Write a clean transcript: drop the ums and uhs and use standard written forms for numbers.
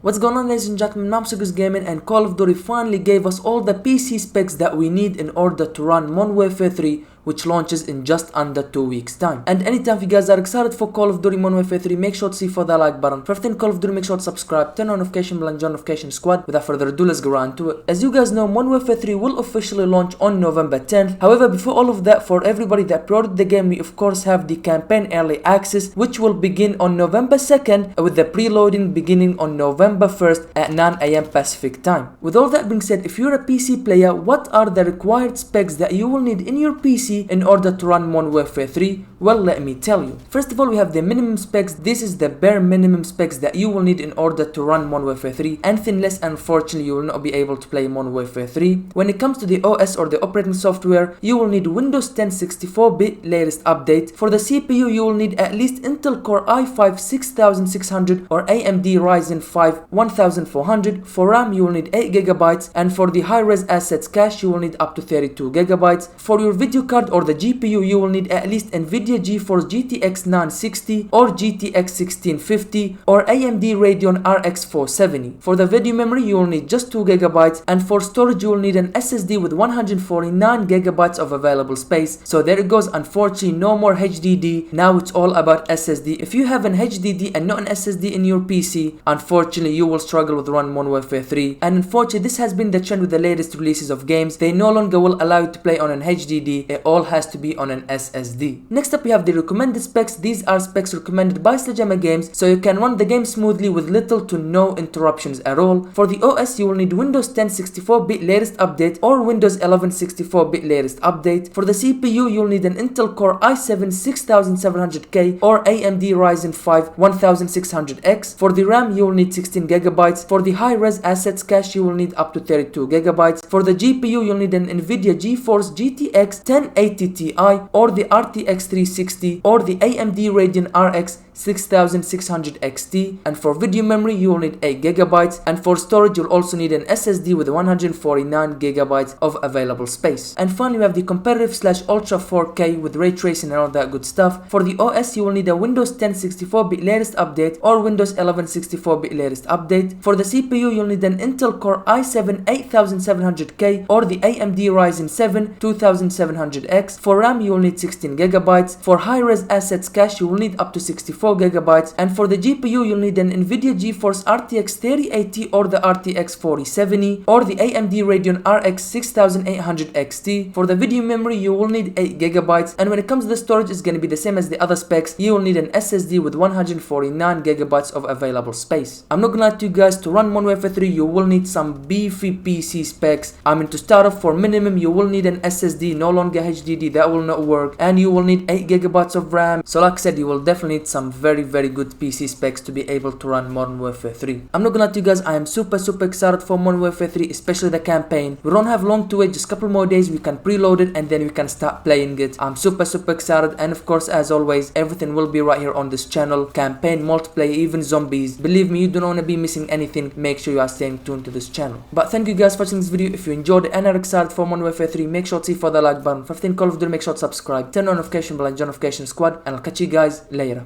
What's going on, ladies and gentlemen, I'm CTigirsGaming, and Call of Duty finally gave us all the PC specs that we need in order to run Modern Warfare 3, which launches in just under 2 weeks time. And anytime if you guys are excited for Call of Duty Modern Warfare 3, make sure to see for the like button. For everything Call of Duty, make sure to subscribe, turn on notification bell and join notification squad. Without further ado, let's go right into it. As you guys know, Modern Warfare 3 will officially launch on November 10th. However, before all of that, for everybody that pre-ordered the game, we of course have the campaign early access, which will begin on November 2nd, with the preloading beginning on November 1st at 9 AM Pacific time. With all that being said, if you're a PC player, what are the required specs that you will need in your PC in order to run Modern Warfare 3? Well, let me tell you. First of all, we have the minimum specs. This is the bare minimum specs that you will need in order to run Modern Warfare 3. Anything less, unfortunately, you will not be able to play Modern Warfare 3. When it comes to the OS or the operating software, you will need Windows 10 64-bit latest update. For the CPU, you will need at least Intel Core i5 6600 or AMD Ryzen 5 1400. For RAM, you will need 8GB, and for the high-res assets cache, you will need up to 32GB. For your video card or the GPU, you will need at least NVIDIA GeForce GTX 960 or GTX 1650 or AMD Radeon RX 470. For the video memory, you will need just 2GB, and for storage, you will need an SSD with 149GB of available space. So there it goes. Unfortunately, no more HDD. Now it's all about SSD. If you have an HDD and not an SSD in your PC, unfortunately, you will struggle with run Modern Warfare 3. And unfortunately, this has been the trend with the latest releases of games. They no longer will allow you to play on an HDD. It all has to be on an SSD. Next up, we have the recommended specs. These are specs recommended by Sledgehammer Games, so you can run the game smoothly with little to no interruptions at all. For the OS, you will need Windows 10 64-bit latest update or Windows 11 64-bit latest update. For the CPU, you'll need an Intel Core i7 6700K or AMD Ryzen 5 1600X. For the RAM, you will need 16GB. For the high-res assets cache, you will need up to 32GB. For the GPU, you'll need an NVIDIA GeForce GTX 1080 Ti or the RTX 360 or the AMD Radeon RX 6600 XT. And for video memory, you will need 8GB, and for storage, you'll also need an SSD with 149GB of available space. And finally, we have the competitive / ultra 4K with ray tracing and all that good stuff. For the OS, you will need a Windows 10 64-bit latest update or Windows 11 64-bit latest update. For the CPU, you'll need an Intel Core i7 8700K or the AMD Ryzen 7 2700X. For RAM, you will need 16GB. For high-res assets cache, you will need up to 64GB, and for the GPU, you'll need an NVIDIA GeForce RTX 3080 or the RTX 4070 or the AMD Radeon RX 6800 XT. For the video memory, you will need 8GB, and when it comes to the storage, it's going to be the same as the other specs. You will need an SSD with 149GB of available space. I'm not gonna lie to you guys, to run Modern Warfare 3, you will need some beefy PC specs. To start off, for minimum, you will need an SSD, no longer HDD, that will not work, and you will need 8GB of RAM. So like I said, you will definitely need some very good PC specs to be able to run Modern Warfare 3. I'm not gonna lie to you guys, I am super excited for Modern Warfare 3, especially the campaign. We don't have long to wait, just a couple more days, we can preload it and then we can start playing it. I'm super excited, and of course, as always, everything will be right here on this channel. Campaign, multiplayer, even zombies. Believe me, you don't want to be missing anything. Make sure you are staying tuned to this channel. But thank you guys for watching this video. If you enjoyed it and are excited for Modern Warfare 3, make sure to see for the like button. For everything Call of Duty, make sure to subscribe, turn on notification bell and join notification squad, and I'll catch you guys later.